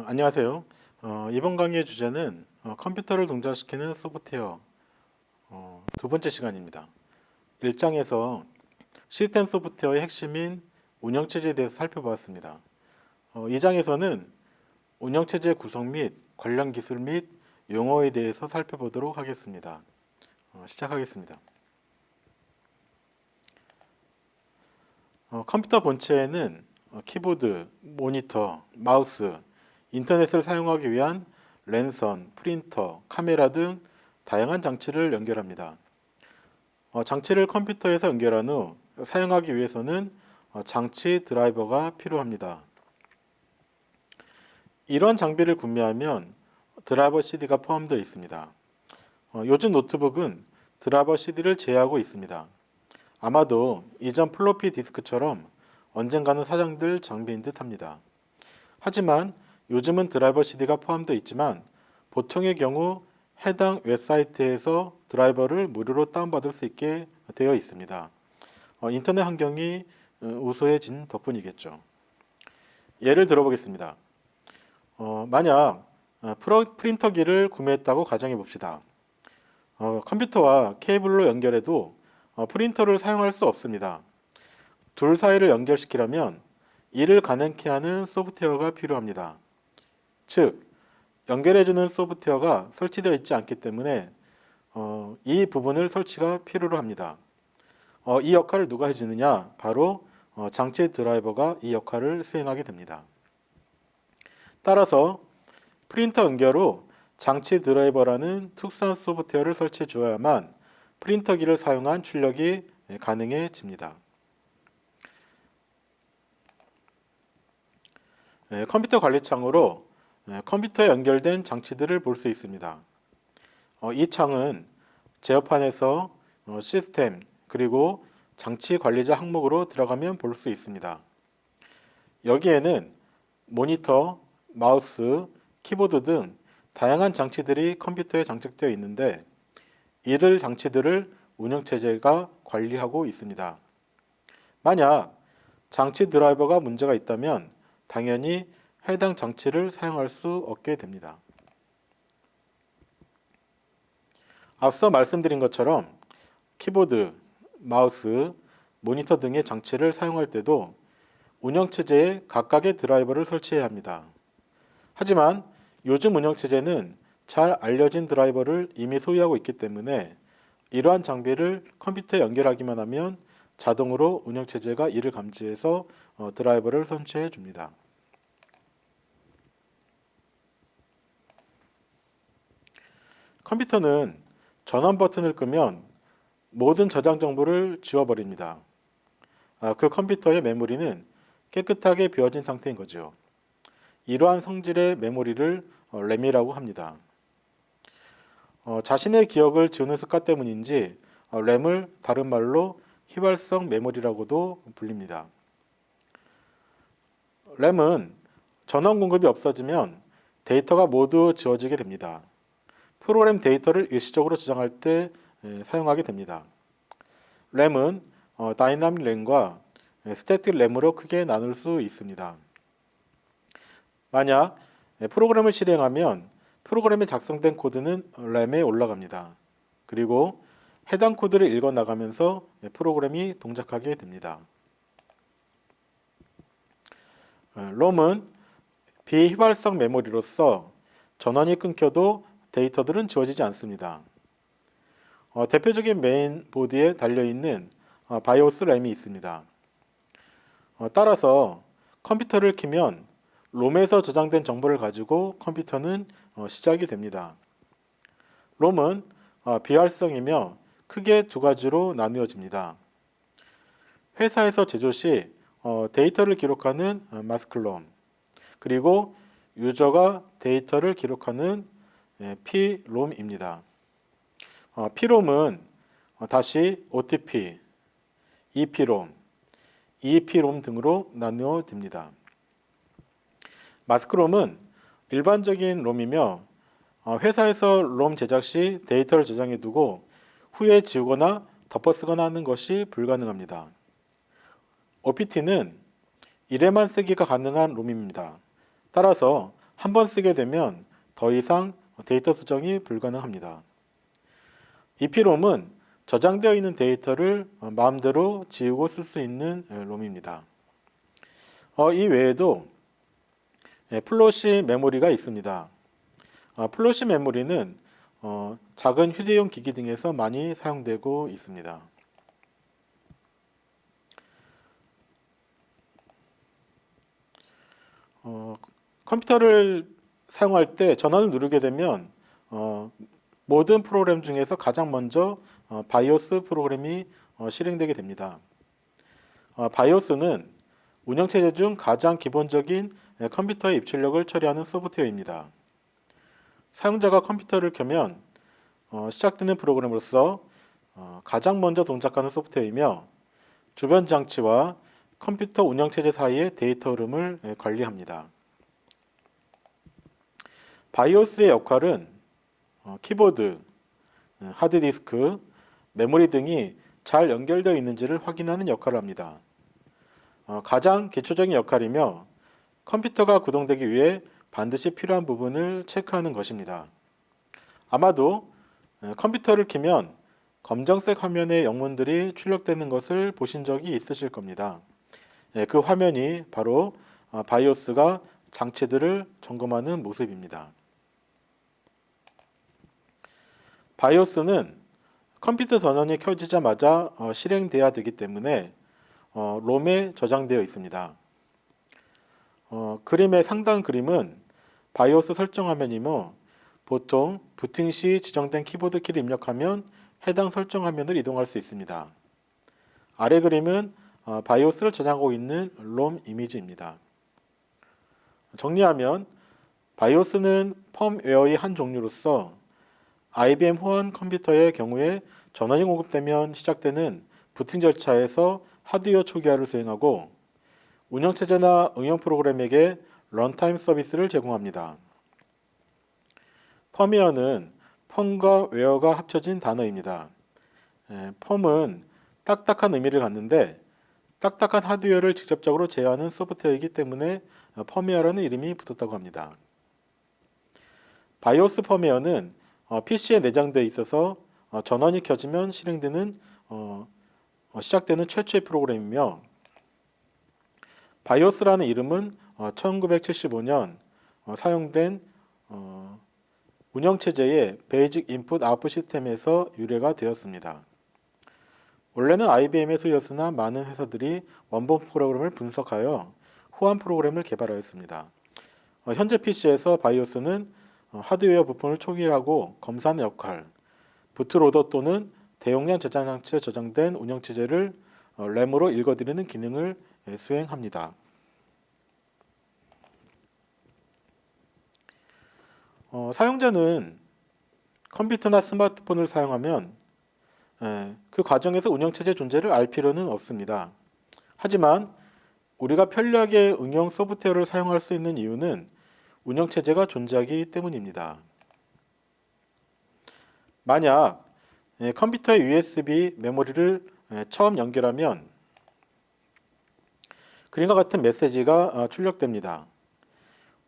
안녕하세요. 이번 강의의 주제는 컴퓨터를 동작시키는 소프트웨어 두 번째 시간입니다. 1장에서 시스템 소프트웨어의 핵심인 운영체제에 대해서 살펴보았습니다. 2장에서는 운영체제 구성 및 관련 기술 및 용어에 대해서 살펴보도록 하겠습니다. 시작하겠습니다. 컴퓨터 본체에는 키보드, 모니터, 마우스, 인터넷을 사용하기 위한 랜선, 프린터, 카메라 등 다양한 장치를 연결합니다. 장치를 컴퓨터에서 연결한 후 사용하기 위해서는 장치 드라이버가 필요합니다. 이런 장비를 구매하면 드라이버 CD가 포함되어 있습니다. 요즘 노트북은 드라이버 CD를 제외하고 있습니다. 아마도 이전 플로피 디스크처럼 언젠가는 사장될 장비인 듯 합니다. 하지만 요즘은 드라이버 CD가 포함되어 있지만 보통의 경우 해당 웹사이트에서 드라이버를 무료로 다운받을 수 있게 되어 있습니다. 인터넷 환경이 우수해진 덕분이겠죠. 예를 들어보겠습니다. 만약 프린터기를 구매했다고 가정해 봅시다. 컴퓨터와 케이블로 연결해도 프린터를 사용할 수 없습니다. 둘 사이를 연결시키려면 이를 가능케 하는 소프트웨어가 필요합니다. 즉, 연결해주는 소프트웨어가 설치되어 있지 않기 때문에 이 부분을 설치가 필요로 합니다. 이 역할을 누가 해주느냐? 바로 장치 드라이버가 이 역할을 수행하게 됩니다. 따라서 프린터 연결 후 장치 드라이버라는 특수한 소프트웨어를 설치해 주어야만 프린터기를 사용한 출력이 가능해집니다. 컴퓨터 관리창으로 컴퓨터에 연결된 장치들을 볼 수 있습니다. 이 창은 제어판에서 시스템 그리고 장치 관리자 항목으로 들어가면 볼 수 있습니다. 여기에는 모니터, 마우스, 키보드 등 다양한 장치들이 컴퓨터에 장착되어 있는데 이를 장치들을 운영체제가 관리하고 있습니다. 만약 장치 드라이버가 문제가 있다면 당연히 해당 장치를 사용할 수 없게 됩니다. 앞서 말씀드린 것처럼 키보드, 마우스, 모니터 등의 장치를 사용할 때도 운영체제에 각각의 드라이버를 설치해야 합니다. 하지만 요즘 운영체제는 잘 알려진 드라이버를 이미 소유하고 있기 때문에 이러한 장비를 컴퓨터에 연결하기만 하면 자동으로 운영체제가 이를 감지해서 드라이버를 선취해 줍니다. 컴퓨터는 전원 버튼을 끄면 모든 저장 정보를 지워버립니다. 그 컴퓨터의 메모리는 깨끗하게 비워진 상태인 거죠. 이러한 성질의 메모리를 램이라고 합니다. 자신의 기억을 지우는 습관 때문인지 램을 다른 말로 휘발성 메모리라고도 불립니다. 램은 전원 공급이 없어지면 데이터가 모두 지워지게 됩니다. 프로그램 데이터를 일시적으로 저장할 때 사용하게 됩니다. 램은 다이나믹 램과 스태틱 램으로 크게 나눌 수 있습니다. 만약 프로그램을 실행하면 프로그램에 작성된 코드는 램에 올라갑니다. 그리고 해당 코드를 읽어 나가면서 프로그램이 동작하게 됩니다. 롬은 비휘발성 메모리로서 전원이 끊겨도 데이터들은 지워지지 않습니다. 대표적인 메인보드에 달려있는 바이오스 램이 있습니다. 따라서 컴퓨터를 켜면 롬에서 저장된 정보를 가지고 컴퓨터는 시작이 됩니다. 롬은 비활성이며 크게 두 가지로 나누어집니다. 회사에서 제조 시 데이터를 기록하는 마스크롬, 그리고 유저가 데이터를 기록하는 P롬입니다. P롬은 다시 OTP, EP롬, EEP롬 등으로 나누어집니다. 마스크롬은 일반적인 롬이며 회사에서 롬 제작 시 데이터를 저장해 두고 후에 지우거나 덮어쓰거나 하는 것이 불가능합니다. OPT는 1회만 쓰기가 가능한 롬입니다. 따라서 한 번 쓰게 되면 더 이상 데이터 수정이 불가능합니다. EPROM은 저장되어 있는 데이터를 마음대로 지우고 쓸 수 있는 롬입니다. 이 외에도 플래시 메모리가 있습니다. 플래시 메모리는 작은 휴대용 기기 등에서 많이 사용되고 있습니다. 컴퓨터를 사용할 때 전원을 누르게 되면 모든 프로그램 중에서 가장 먼저 바이오스 프로그램이 실행되게 됩니다. 바이오스는 운영체제 중 가장 기본적인 컴퓨터의 입출력을 처리하는 소프트웨어입니다. 사용자가 컴퓨터를 켜면 시작되는 프로그램으로서 가장 먼저 동작하는 소프트웨어이며 주변 장치와 컴퓨터 운영체제 사이의 데이터 흐름을 관리합니다. 바이오스의 역할은 키보드, 하드디스크, 메모리 등이 잘 연결되어 있는지를 확인하는 역할을 합니다. 가장 기초적인 역할이며 컴퓨터가 구동되기 위해 반드시 필요한 부분을 체크하는 것입니다. 아마도 컴퓨터를 켜면 검정색 화면의 영문들이 출력되는 것을 보신 적이 있으실 겁니다. 그 화면이 바로 바이오스가 장치들을 점검하는 모습입니다. 바이오스는 컴퓨터 전원이 켜지자마자 실행돼야 되기 때문에 롬에 저장되어 있습니다. 그림의 상단 그림은 바이오스 설정 화면이며 보통 부팅 시 지정된 키보드 키를 입력하면 해당 설정 화면을 이동할 수 있습니다. 아래 그림은 바이오스를 저장하고 있는 롬 이미지입니다. 정리하면 바이오스는 펌웨어의 한 종류로서 IBM 호환 컴퓨터의 경우에 전원이 공급되면 시작되는 부팅 절차에서 하드웨어 초기화를 수행하고 운영체제나 응용 프로그램에게 런타임 서비스를 제공합니다. 펌웨어는 펌과 웨어가 합쳐진 단어입니다. 펌은 딱딱한 의미를 갖는데 딱딱한 하드웨어를 직접적으로 제어하는 소프트웨어이기 때문에 펌웨어라는 이름이 붙었다고 합니다. 바이오스 펌웨어는 PC에 내장되어 있어서 전원이 켜지면 실행되는 시작되는 최초의 프로그램이며 바이오스라는 이름은 1975년 사용된 운영체제의 베이직 인풋 아웃풋 시스템에서 유래가 되었습니다. 원래는 IBM의 소유였으나 많은 회사들이 원본 프로그램을 분석하여 호환 프로그램을 개발하였습니다. 현재 PC에서 바이오스는 하드웨어 부품을 초기화하고 검사하는 역할, 부트로더 또는 대용량 저장 장치에 저장된 운영체제를 램으로 읽어드리는 기능을 수행합니다. 사용자는 컴퓨터나 스마트폰을 사용하면 그 과정에서 운영체제 존재를 알 필요는 없습니다. 하지만 우리가 편리하게 응용 소프트웨어를 사용할 수 있는 이유는 운영체제가 존재하기 때문입니다. 만약 컴퓨터의 USB 메모리를 처음 연결하면 그림과 같은 메시지가 출력됩니다.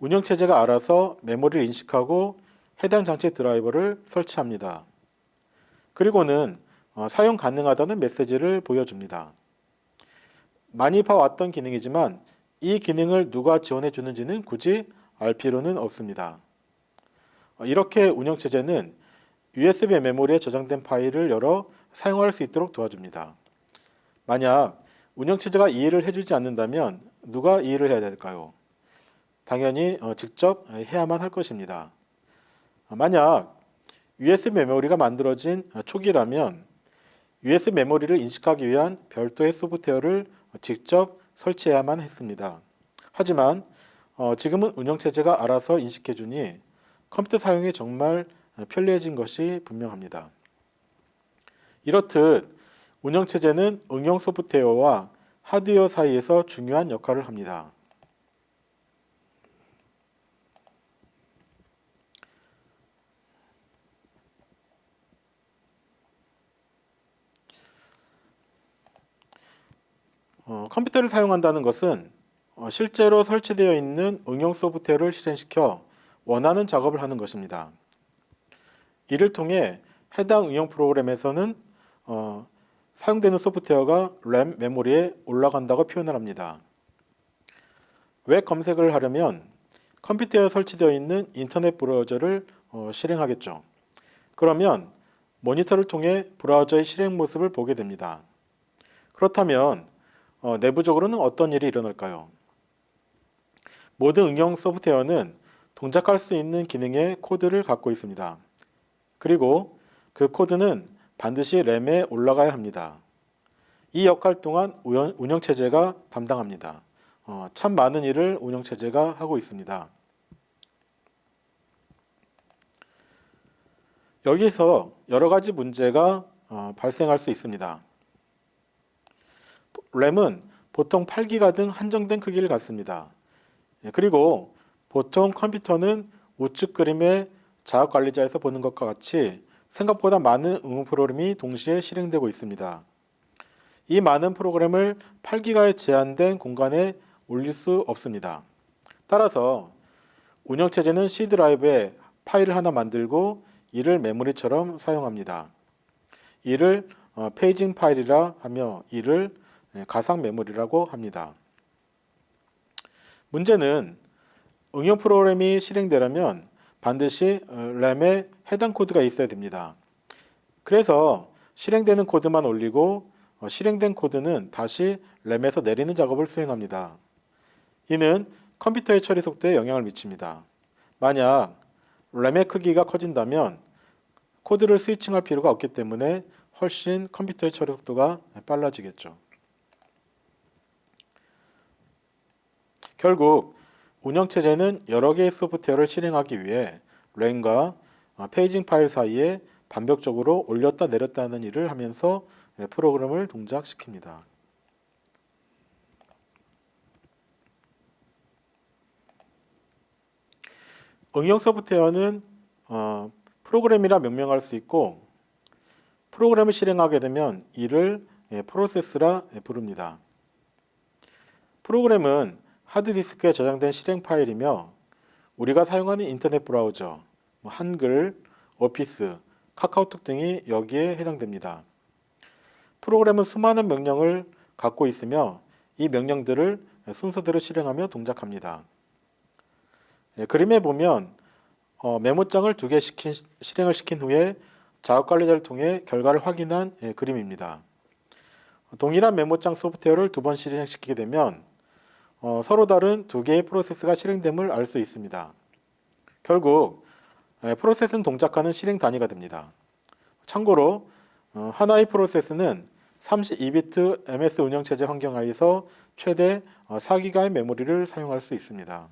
운영체제가 알아서 메모리를 인식하고 해당 장치 드라이버를 설치합니다. 그리고는 사용 가능하다는 메시지를 보여줍니다. 많이 봐왔던 기능이지만 이 기능을 누가 지원해 주는지는 굳이 알 필요는 없습니다. 이렇게 운영체제는 USB 메모리에 저장된 파일을 열어 사용할 수 있도록 도와줍니다. 만약 운영체제가 이해를 해주지 않는다면 누가 이해를 해야 될까요? 당연히 직접 해야만 할 것입니다. 만약 USB 메모리가 만들어진 초기라면 USB 메모리를 인식하기 위한 별도의 소프트웨어를 직접 설치해야만 했습니다. 하지만 지금은 운영체제가 알아서 인식해주니 컴퓨터 사용이 정말 편리해진 것이 분명합니다. 이렇듯 운영체제는 응용 소프트웨어와 하드웨어 사이에서 중요한 역할을 합니다. 컴퓨터를 사용한다는 것은 실제로 설치되어 있는 응용 소프트웨어를 실행시켜 원하는 작업을 하는 것입니다. 이를 통해 해당 응용 프로그램에서는 사용되는 소프트웨어가 램 메모리에 올라간다고 표현을 합니다. 웹 검색을 하려면 컴퓨터에 설치되어 있는 인터넷 브라우저를 실행하겠죠. 그러면 모니터를 통해 브라우저의 실행 모습을 보게 됩니다. 그렇다면 내부적으로는 어떤 일이 일어날까요? 모든 응용 소프트웨어는 동작할 수 있는 기능의 코드를 갖고 있습니다. 그리고 그 코드는 반드시 램에 올라가야 합니다. 이 역할 또한 운영체제가 담당합니다. 참 많은 일을 운영체제가 하고 있습니다. 여기서 여러 가지 문제가 발생할 수 있습니다. 램은 보통 8기가 등 한정된 크기를 갖습니다. 그리고 보통 컴퓨터는 우측 그림의 자업관리자에서 보는 것과 같이 생각보다 많은 응용 프로그램이 동시에 실행되고 있습니다. 이 많은 프로그램을 8기가의 제한된 공간에 올릴 수 없습니다. 따라서 운영체제는 C 드라이브에 파일을 하나 만들고 이를 메모리처럼 사용합니다. 이를 페이징 파일이라 하며 이를 가상 메모리라고 합니다. 문제는 응용 프로그램이 실행되려면 반드시 램에 해당 코드가 있어야 됩니다. 그래서 실행되는 코드만 올리고 실행된 코드는 다시 램에서 내리는 작업을 수행합니다. 이는 컴퓨터의 처리 속도에 영향을 미칩니다. 만약 램의 크기가 커진다면 코드를 스위칭할 필요가 없기 때문에 훨씬 컴퓨터의 처리 속도가 빨라지겠죠. 결국 운영체제는 여러 개의 소프트웨어를 실행하기 위해 램과 페이징 파일 사이에 반복적으로 올렸다 내렸다 하는 일을 하면서 프로그램을 동작시킵니다. 응용 소프트웨어는 프로그램이라 명명할 수 있고 프로그램을 실행하게 되면 이를 프로세스라 부릅니다. 프로그램은 하드디스크에 저장된 실행 파일이며 우리가 사용하는 인터넷 브라우저, 한글, 오피스, 카카오톡 등이 여기에 해당됩니다. 프로그램은 수많은 명령을 갖고 있으며 이 명령들을 순서대로 실행하며 동작합니다. 그림에 보면 메모장을 2개 실행을 시킨 후에 작업관리자를 통해 결과를 확인한 그림입니다. 동일한 메모장 소프트웨어를 2번 실행시키게 되면 서로 다른 2개의 프로세스가 실행됨을 알 수 있습니다. 결국 프로세스는 동작하는 실행 단위가 됩니다. 참고로 하나의 프로세스는 32비트 MS 운영체제 환경 하에서 최대 4기가의 메모리를 사용할 수 있습니다.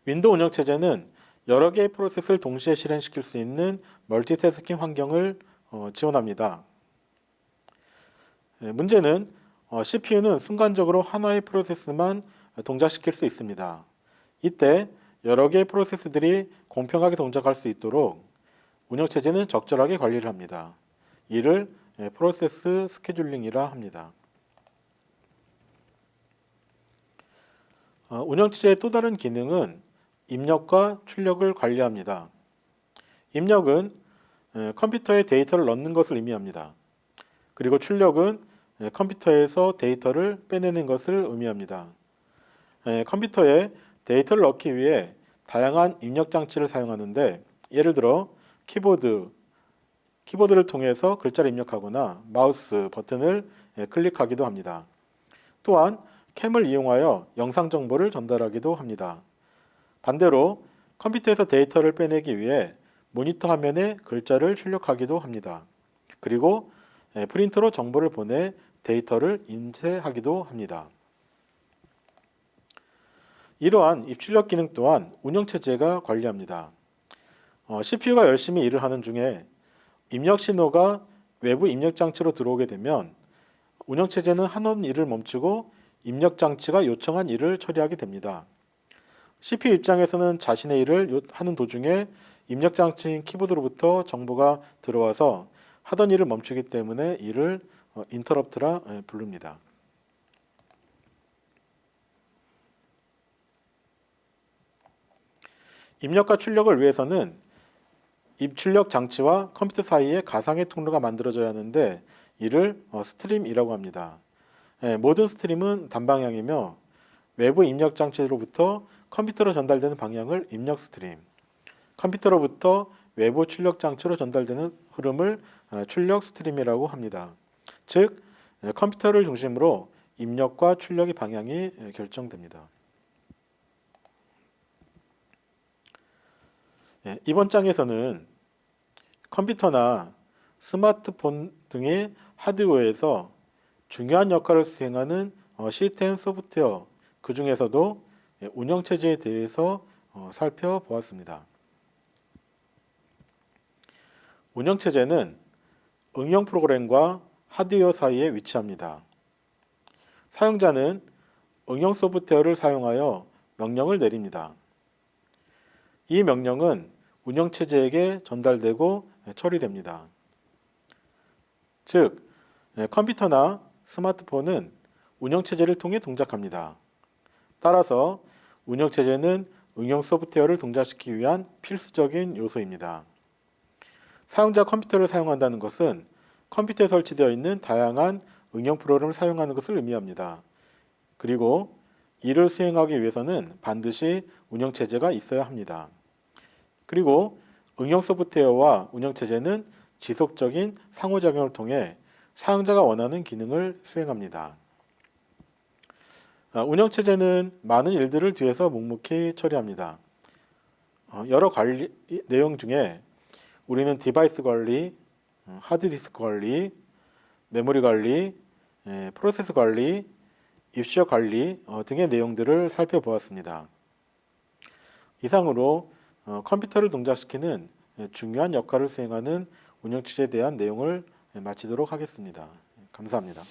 윈도우 운영체제는 여러 개의 프로세스를 동시에 실행시킬 수 있는 멀티태스킹 환경을 지원합니다. 문제는 CPU는 순간적으로 하나의 프로세스만 동작시킬 수 있습니다. 이때 여러 개의 프로세스들이 공평하게 동작할 수 있도록 운영체제는 적절하게 관리를 합니다. 이를 프로세스 스케줄링이라 합니다. 운영체제의 또 다른 기능은 입력과 출력을 관리합니다. 입력은 컴퓨터에 데이터를 넣는 것을 의미합니다. 그리고 출력은 컴퓨터에서 데이터를 빼내는 것을 의미합니다. 컴퓨터에 데이터를 넣기 위해 다양한 입력 장치를 사용하는데 예를 들어 키보드를 통해서 글자를 입력하거나 마우스 버튼을 클릭하기도 합니다. 또한 캠을 이용하여 영상 정보를 전달하기도 합니다. 반대로 컴퓨터에서 데이터를 빼내기 위해 모니터 화면에 글자를 출력하기도 합니다. 그리고 프린터로 정보를 보내 데이터를 인쇄하기도 합니다. 이러한 입출력 기능 또한 운영체제가 관리합니다. CPU가 열심히 일을 하는 중에 입력 신호가 외부 입력 장치로 들어오게 되면 운영체제는 하는 일을 멈추고 입력 장치가 요청한 일을 처리하게 됩니다. CPU 입장에서는 자신의 일을 하는 도중에 입력 장치인 키보드로부터 정보가 들어와서 하던 일을 멈추기 때문에 이를 인터럽트라 부릅니다. 입력과 출력을 위해서는 입출력 장치와 컴퓨터 사이에 가상의 통로가 만들어져야 하는데 이를 스트림이라고 합니다. 모든 스트림은 단방향이며 외부 입력 장치로부터 컴퓨터로 전달되는 방향을 입력 스트림, 컴퓨터로부터 외부 출력 장치로 전달되는 흐름을 출력 스트림이라고 합니다. 즉, 컴퓨터를 중심으로 입력과 출력의 방향이 결정됩니다. 이번 장에서는 컴퓨터나 스마트폰 등의 하드웨어에서 중요한 역할을 수행하는 시스템 소프트웨어, 그 중에서도 운영체제에 대해서 살펴보았습니다. 운영체제는 응용 프로그램과 하드웨어 사이에 위치합니다. 사용자는 응용 소프트웨어를 사용하여 명령을 내립니다. 이 명령은 운영체제에게 전달되고 처리됩니다. 즉, 컴퓨터나 스마트폰은 운영체제를 통해 동작합니다. 따라서 운영체제는 응용 소프트웨어를 동작시키기 위한 필수적인 요소입니다. 사용자 컴퓨터를 사용한다는 것은 컴퓨터에 설치되어 있는 다양한 응용 프로그램을 사용하는 것을 의미합니다. 그리고 이를 수행하기 위해서는 반드시 운영체제가 있어야 합니다. 그리고 응용 소프트웨어와 운영체제는 지속적인 상호작용을 통해 사용자가 원하는 기능을 수행합니다. 운영체제는 많은 일들을 뒤에서 묵묵히 처리합니다. 여러 관리 내용 중에 우리는 디바이스 관리, 하드디스크 관리, 메모리 관리, 프로세스 관리, 입력 관리 등의 내용들을 살펴보았습니다. 이상으로 컴퓨터를 동작시키는 중요한 역할을 수행하는 운영체제에 대한 내용을 마치도록 하겠습니다. 감사합니다.